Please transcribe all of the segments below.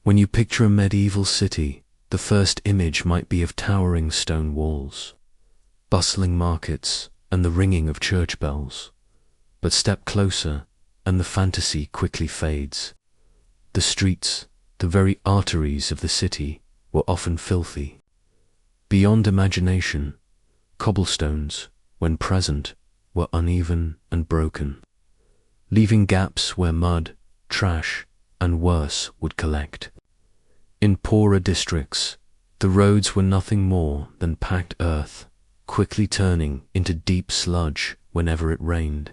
When you picture a medieval city, the first image might be of towering stone walls, bustling markets, and the ringing of church bells. But step closer, and the fantasy quickly fades. The streets, the very arteries of the city, were often filthy. Beyond imagination, cobblestones, when present, were uneven and broken, leaving gaps where mud, trash, and worse would collect. In poorer districts, the roads were nothing more than packed earth, quickly turning into deep sludge whenever it rained.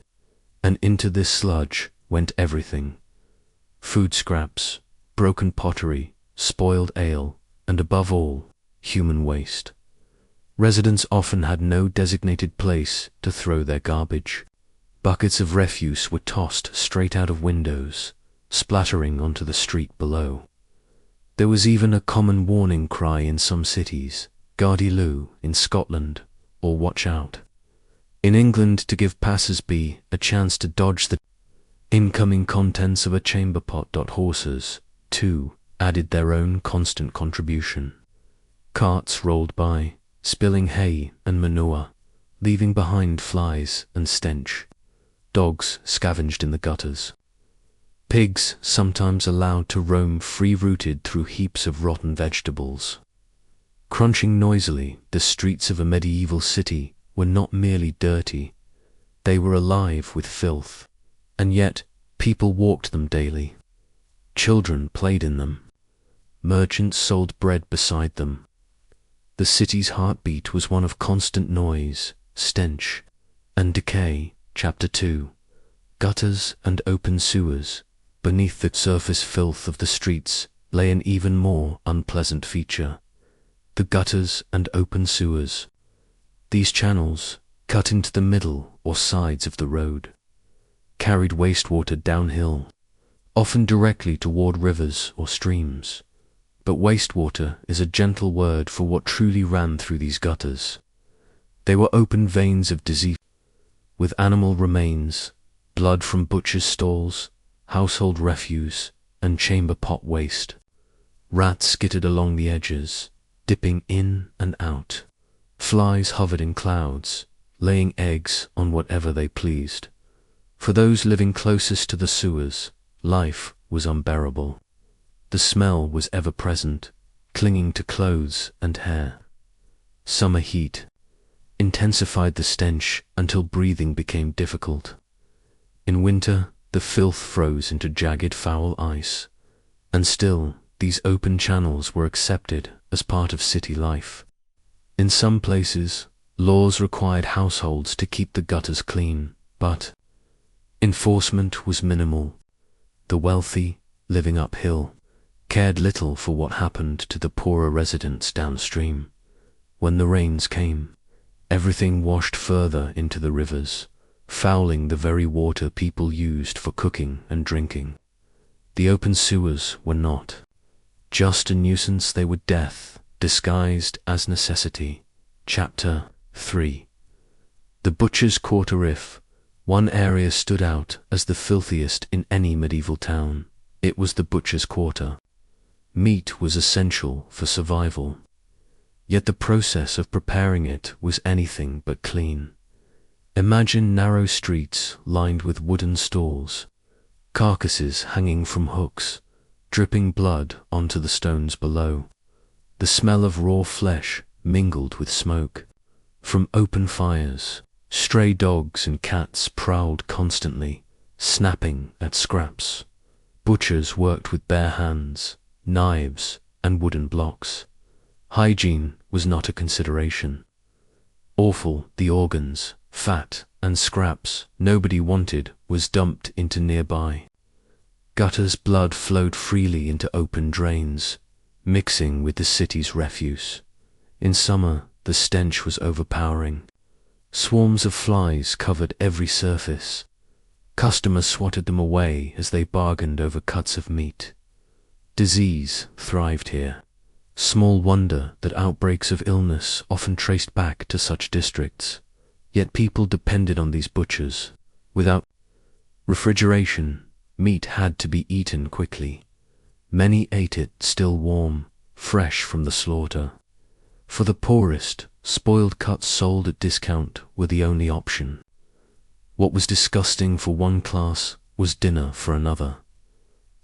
And into this sludge went everything: food scraps, broken pottery, spoiled ale, and above all, human waste. Residents often had no designated place to throw their garbage. Buckets of refuse were tossed straight out of windows, splattering onto the street below. There was even a common warning cry in some cities, "Gardez-vous" in Scotland, or "Watch out" in England, to give passers-by a chance to dodge the incoming contents of a chamber pot. Horses, too, added their own constant contribution. Carts rolled by, spilling hay and manure, leaving behind flies and stench. Dogs scavenged in the gutters. Pigs sometimes allowed to roam free-rooted through heaps of rotten vegetables. Crunching noisily, the streets of a medieval city were not merely dirty, they were alive with filth, and yet people walked them daily. Children played in them. Merchants sold bread beside them. The city's heartbeat was one of constant noise, stench, and decay. Chapter 2. Gutters and open sewers. Beneath the surface filth of the streets lay an even more unpleasant feature: the gutters and open sewers. These channels, cut into the middle or sides of the road, carried wastewater downhill, often directly toward rivers or streams. But wastewater is a gentle word for what truly ran through these gutters. They were open veins of disease, with animal remains, blood from butchers' stalls, household refuse, and chamber pot waste. Rats skittered along the edges, dipping in and out. Flies hovered in clouds, laying eggs on whatever they pleased. For those living closest to the sewers, life was unbearable. The smell was ever present, clinging to clothes and hair. Summer heat intensified the stench until breathing became difficult. In winter, the filth froze into jagged foul ice, and still these open channels were accepted as part of city life. In some places, laws required households to keep the gutters clean, but enforcement was minimal. The wealthy, living uphill, cared little for what happened to the poorer residents downstream. When the rains came, everything washed further into the rivers, fouling the very water people used for cooking and drinking. The open sewers were not just a nuisance, they were death, disguised as necessity. Chapter 3. The Butcher's Quarter. If one area stood out as the filthiest in any medieval town, it was the Butcher's Quarter. Meat was essential for survival, yet the process of preparing it was anything but clean. Imagine narrow streets lined with wooden stalls, carcasses hanging from hooks, dripping blood onto the stones below. The smell of raw flesh mingled with smoke. From open fires, stray dogs and cats prowled constantly, snapping at scraps. Butchers worked with bare hands, knives, and wooden blocks. Hygiene was not a consideration. Offal, the organs, fat, and scraps nobody wanted was dumped into nearby. Gutters' blood flowed freely into open drains, mixing with the city's refuse. In summer, the stench was overpowering. Swarms of flies covered every surface. Customers swatted them away as they bargained over cuts of meat. Disease thrived here. Small wonder that outbreaks of illness often traced back to such districts. Yet people depended on these butchers. Without refrigeration, meat had to be eaten quickly. Many ate it still warm, fresh from the slaughter. For the poorest, spoiled cuts sold at discount were the only option. What was disgusting for one class was dinner for another.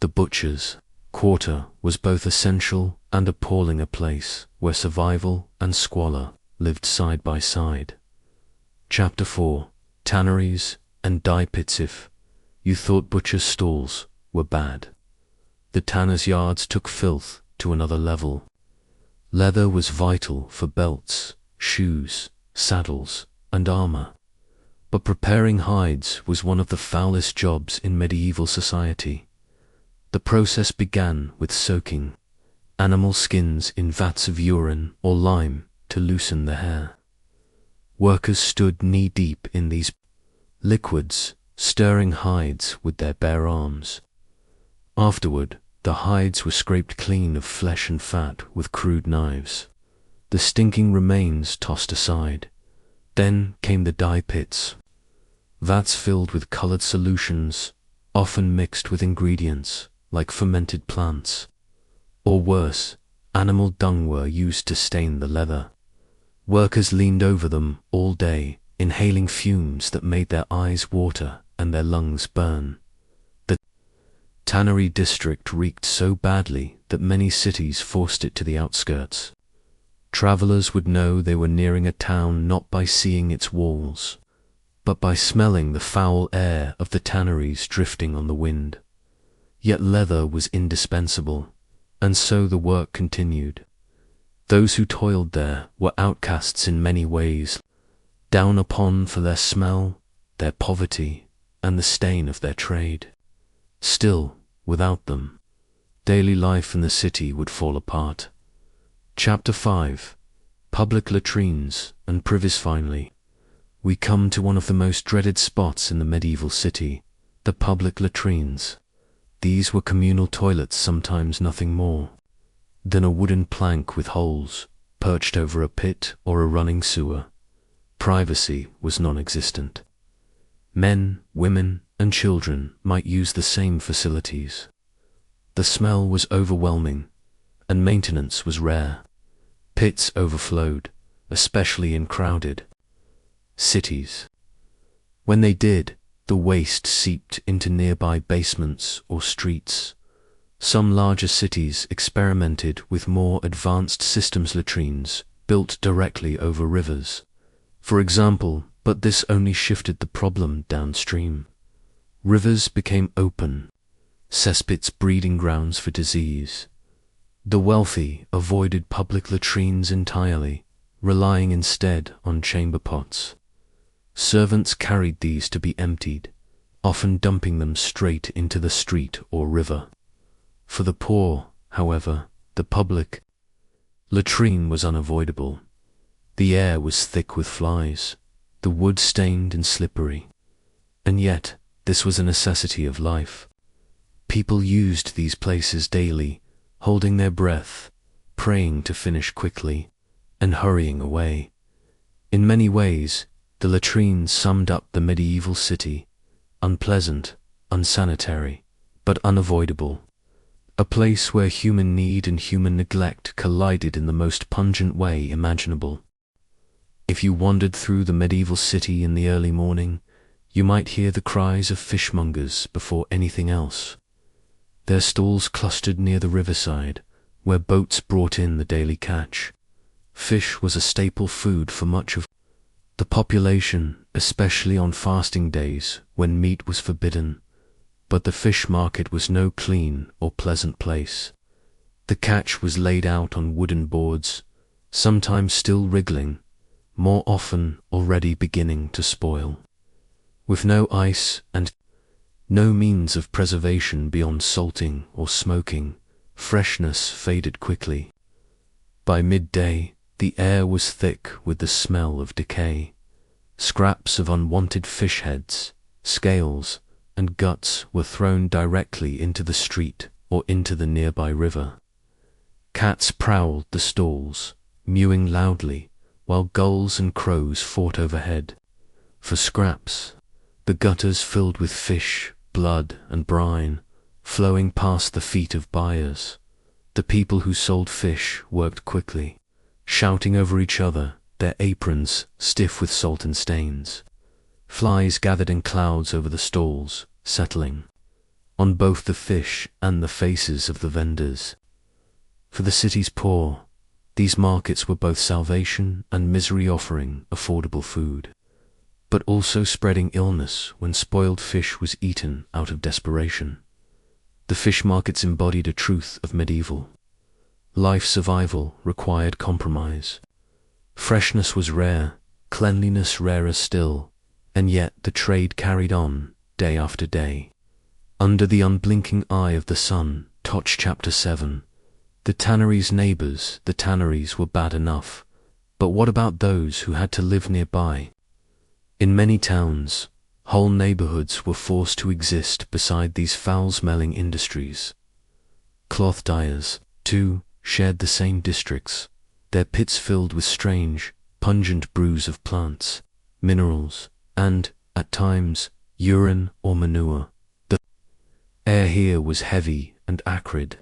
The butcher's quarter was both essential and appalling, a place where survival and squalor lived side by side. Chapter 4. Tanneries and dye pits. If you thought butchers' stalls were bad, the tanners' yards took filth to another level. Leather was vital for belts, shoes, saddles, and armor. But preparing hides was one of the foulest jobs in medieval society. The process began with soaking animal skins in vats of urine or lime to loosen the hair. Workers stood knee-deep in these liquids, stirring hides with their bare arms. Afterward, the hides were scraped clean of flesh and fat with crude knives, the stinking remains tossed aside. Then came the dye pits, vats filled with colored solutions, often mixed with ingredients like fermented plants. Or worse, animal dung were used to stain the leather. Workers leaned over them all day, inhaling fumes that made their eyes water and their lungs burn. The tannery district reeked so badly that many cities forced it to the outskirts. Travelers would know they were nearing a town not by seeing its walls, but by smelling the foul air of the tanneries drifting on the wind. Yet leather was indispensable, and so the work continued. Those who toiled there were outcasts in many ways, down upon for their smell, their poverty, and the stain of their trade. Still, without them, daily life in the city would fall apart. Chapter 5. Public latrines and privies. Finally, we come to one of the most dreaded spots in the medieval city, the public latrines. These were communal toilets, sometimes nothing more than a wooden plank with holes, perched over a pit or a running sewer. Privacy was non-existent. Men, women, and children might use the same facilities. The smell was overwhelming, and maintenance was rare. Pits overflowed, especially in crowded cities. When they did, the waste seeped into nearby basements or streets. Some larger cities experimented with more advanced systems, latrines built directly over rivers, for example, but this only shifted the problem downstream. Rivers became open cesspits, breeding grounds for disease. The wealthy avoided public latrines entirely, relying instead on chamber pots. Servants carried these to be emptied, often dumping them straight into the street or river. For the poor, however, the public latrine was unavoidable. The air was thick with flies, the wood stained and slippery. And yet, this was a necessity of life. People used these places daily, holding their breath, praying to finish quickly, and hurrying away. In many ways, the latrine summed up the medieval city: unpleasant, unsanitary, but unavoidable. A place where human need and human neglect collided in the most pungent way imaginable. If you wandered through the medieval city in the early morning, you might hear the cries of fishmongers before anything else. Their stalls clustered near the riverside, where boats brought in the daily catch. Fish was a staple food for much of the population, especially on fasting days when meat was forbidden. But the fish market was no clean or pleasant place. The catch was laid out on wooden boards, sometimes still wriggling, more often already beginning to spoil. With no ice and no means of preservation beyond salting or smoking, freshness faded quickly. By midday, the air was thick with the smell of decay. Scraps of unwanted fish heads, scales, and guts were thrown directly into the street or into the nearby river. Cats prowled the stalls, mewing loudly, while gulls and crows fought overhead for scraps. The gutters filled with fish, blood, and brine, flowing past the feet of buyers. The people who sold fish worked quickly, shouting over each other, their aprons stiff with salt and stains. Flies gathered in clouds over the stalls, settling on both the fish and the faces of the vendors. For the city's poor, these markets were both salvation and misery, offering affordable food, but also spreading illness when spoiled fish was eaten out of desperation. The fish markets embodied a truth of medieval life. Survival required compromise. Freshness was rare, cleanliness rarer still, and yet the trade carried on, day after day. Under the unblinking eye of the sun. Toch Chapter 7. The tannery's neighbors. The tanneries were bad enough, but what about those who had to live nearby? In many towns, whole neighborhoods were forced to exist beside these foul-smelling industries. Cloth dyers, too, shared the same districts, their pits filled with strange, pungent brews of plants, minerals, and, at times, urine or manure. The air here was heavy and acrid.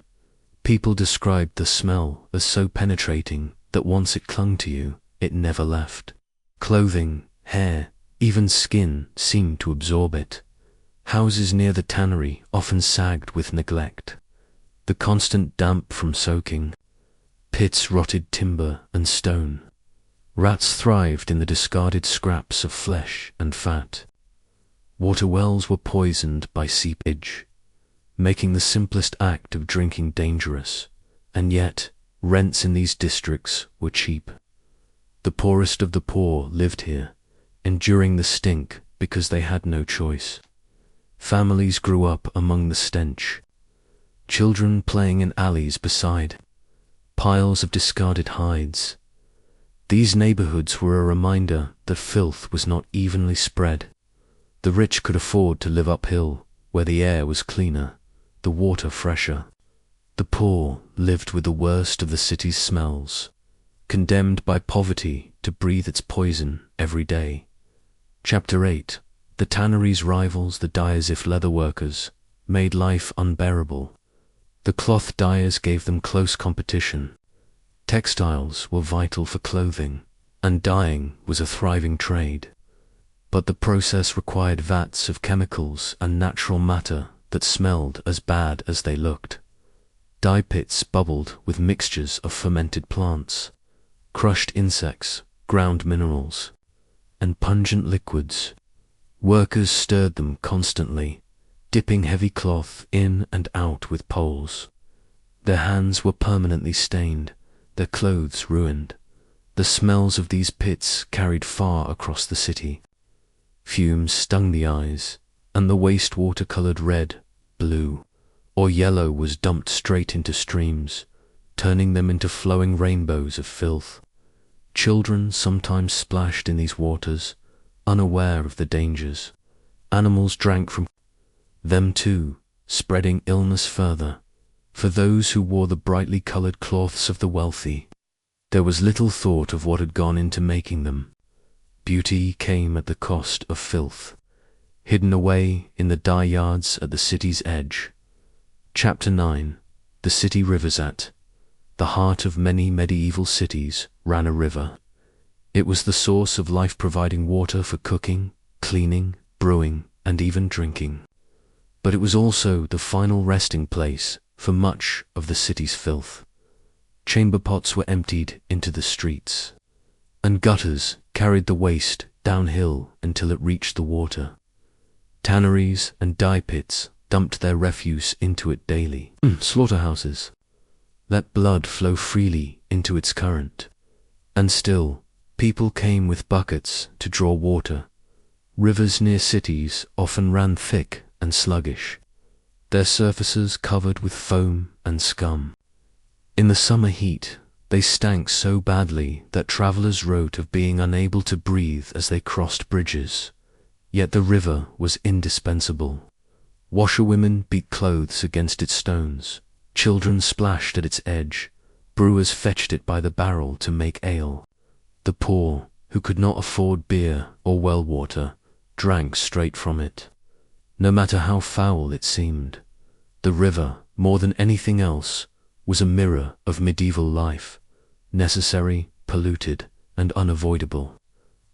People described the smell as so penetrating that once it clung to you, it never left. Clothing, hair, even skin seemed to absorb it. Houses near the tannery often sagged with neglect. The constant damp from soaking. Pits rotted timber and stone. Rats thrived in the discarded scraps of flesh and fat. Water wells were poisoned by seepage, making the simplest act of drinking dangerous, and yet rents in these districts were cheap. The poorest of the poor lived here, enduring the stink because they had no choice. Families grew up among the stench, children playing in alleys beside piles of discarded hides. These neighborhoods were a reminder that filth was not evenly spread. The rich could afford to live uphill, where the air was cleaner, the water fresher. The poor lived with the worst of the city's smells, condemned by poverty to breathe its poison every day. Chapter 8. The tannery's rivals, the dyers, if leather workers, made life unbearable. The cloth dyers gave them close competition. Textiles were vital for clothing, and dyeing was a thriving trade. But the process required vats of chemicals and natural matter that smelled as bad as they looked. Dye pits bubbled with mixtures of fermented plants, crushed insects, ground minerals, and pungent liquids. Workers stirred them constantly, dipping heavy cloth in and out with poles. Their hands were permanently stained, their clothes ruined. The smells of these pits carried far across the city. Fumes stung the eyes, and the wastewater colored red, blue, or yellow was dumped straight into streams, turning them into flowing rainbows of filth. Children sometimes splashed in these waters, unaware of the dangers. Animals drank from them too, spreading illness further. For those who wore the brightly colored cloths of the wealthy, there was little thought of what had gone into making them. Beauty came at the cost of filth, hidden away in the dye yards at the city's edge. Chapter 9. The city rivers. At the heart of many medieval cities ran a river. It was the source of life, providing water for cooking, cleaning, brewing, and even drinking. But it was also the final resting place for much of the city's filth. Chamber pots were emptied into the streets, and gutters carried the waste downhill until it reached the water. Tanneries and dye pits dumped their refuse into it daily. Slaughterhouses let blood flow freely into its current. And still, people came with buckets to draw water. Rivers near cities often ran thick and sluggish, their surfaces covered with foam and scum. In the summer heat, they stank so badly that travelers wrote of being unable to breathe as they crossed bridges. Yet the river was indispensable. Washerwomen beat clothes against its stones, children splashed at its edge, brewers fetched it by the barrel to make ale. The poor, who could not afford beer or well water, drank straight from it, no matter how foul it seemed. The river, more than anything else, was a mirror of medieval life, necessary, polluted, and unavoidable.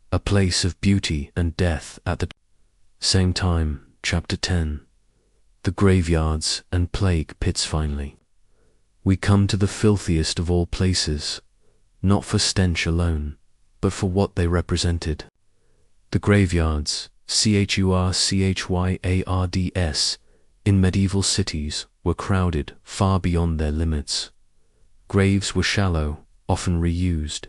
A place of beauty and death at the same time. Chapter 10. The graveyards and plague pits. Finally, we come to the filthiest of all places, not for stench alone, but for what they represented. The graveyards, churchyards, in medieval cities were crowded far beyond their limits. Graves were shallow, often reused.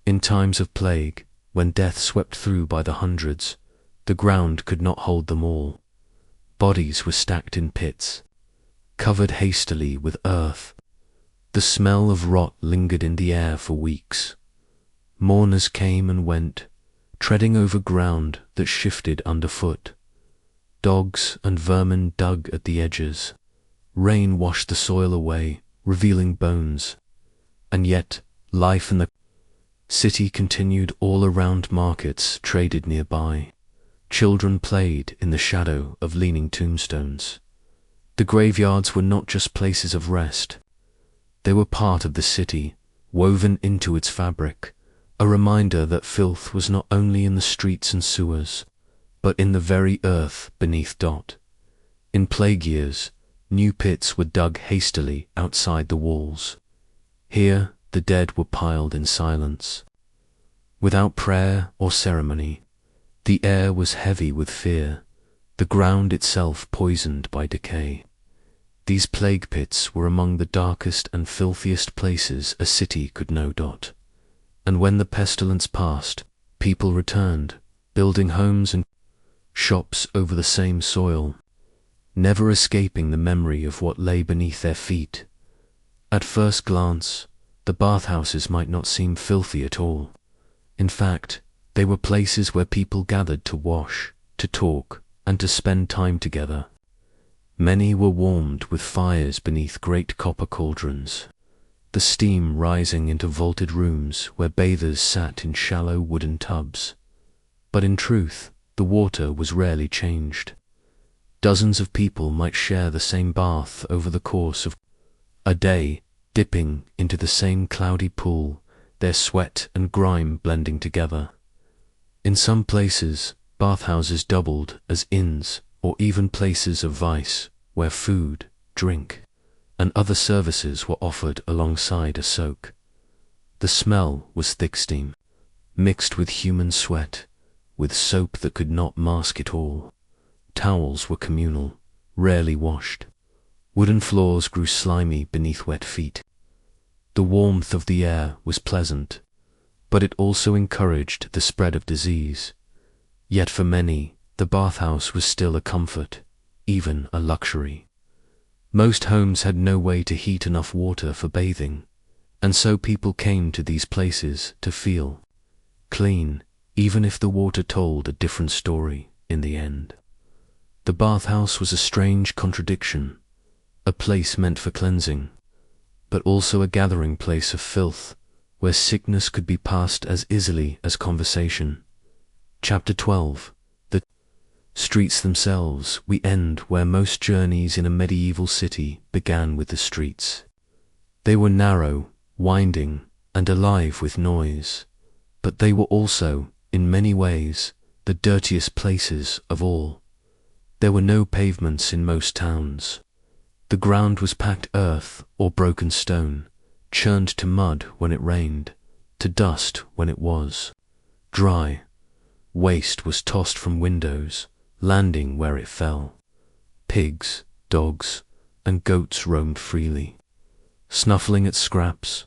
In times of plague, when death swept through by the hundreds, the ground could not hold them all. Bodies were stacked in pits, covered hastily with earth. The smell of rot lingered in the air for weeks. Mourners came and went, treading over ground that shifted underfoot. Dogs and vermin dug at the edges. Rain washed the soil away, revealing bones. And yet, life in the city continued. All around, markets traded nearby. Children played in the shadow of leaning tombstones. The graveyards were not just places of rest. They were part of the city, woven into its fabric, a reminder that filth was not only in the streets and sewers, but in the very earth beneath. In plague years, new pits were dug hastily outside the walls. Here, the dead were piled in silence. Without prayer or ceremony, the air was heavy with fear, the ground itself poisoned by decay. These plague pits were among the darkest and filthiest places a city could know. And when the pestilence passed, people returned, building homes and shops over the same soil, never escaping the memory of what lay beneath their feet. At first glance, the bathhouses might not seem filthy at all. In fact, they were places where people gathered to wash, to talk, and to spend time together. Many were warmed with fires beneath great copper cauldrons, the steam rising into vaulted rooms where bathers sat in shallow wooden tubs. But in truth, the water was rarely changed. Dozens of people might share the same bath over the course of a day, dipping into the same cloudy pool, their sweat and grime blending together. In some places, bathhouses doubled as inns or even places of vice, where food, drink, and other services were offered alongside a soak. The smell was thick steam, mixed with human sweat, with soap that could not mask it all. Towels were communal, rarely washed. Wooden floors grew slimy beneath wet feet. The warmth of the air was pleasant, but it also encouraged the spread of disease. Yet for many, the bathhouse was still a comfort, even a luxury. Most homes had no way to heat enough water for bathing, and so people came to these places to feel clean, even if the water told a different story in the end. The bathhouse was a strange contradiction, a place meant for cleansing, but also a gathering place of filth, where sickness could be passed as easily as conversation. Chapter 12. The streets themselves. We end where most journeys in a medieval city began, with the streets. They were narrow, winding, and alive with noise, but they were also, in many ways, the dirtiest places of all. There were no pavements in most towns. The ground was packed earth or broken stone, churned to mud when it rained, to dust when it was dry. Waste was tossed from windows, landing where it fell. Pigs, dogs, and goats roamed freely. Snuffling at scraps,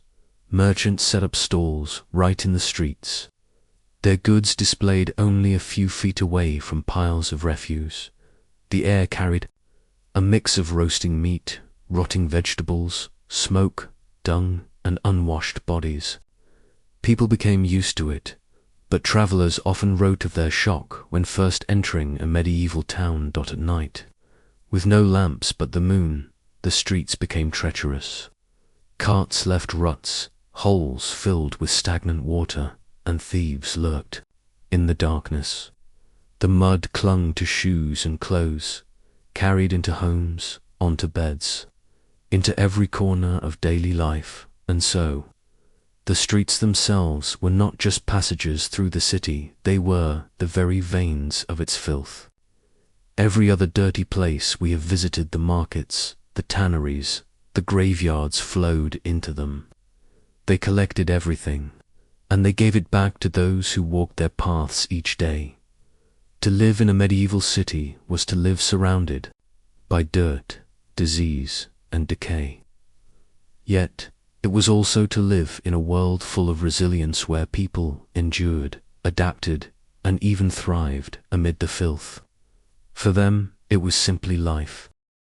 merchants set up stalls right in the streets, their goods displayed only a few feet away from piles of refuse. The air carried a mix of roasting meat, rotting vegetables, smoke, dung, and unwashed bodies. People became used to it, but travelers often wrote of their shock when first entering a medieval town. At night, with no lamps but the moon, the streets became treacherous. Carts left ruts, holes filled with stagnant water, and thieves lurked in the darkness. The mud clung to shoes and clothes, carried into homes, onto beds, into every corner of daily life, and so the streets themselves were not just passages through the city, they were the very veins of its filth. Every other dirty place we have visited, the markets, the tanneries, the graveyards, flowed into them. They collected everything, and they gave it back to those who walked their paths each day. To live in a medieval city was to live surrounded by dirt, disease, and decay. Yet it was also to live in a world full of resilience where people endured, adapted, and even thrived amid the filth. For them, it was simply life.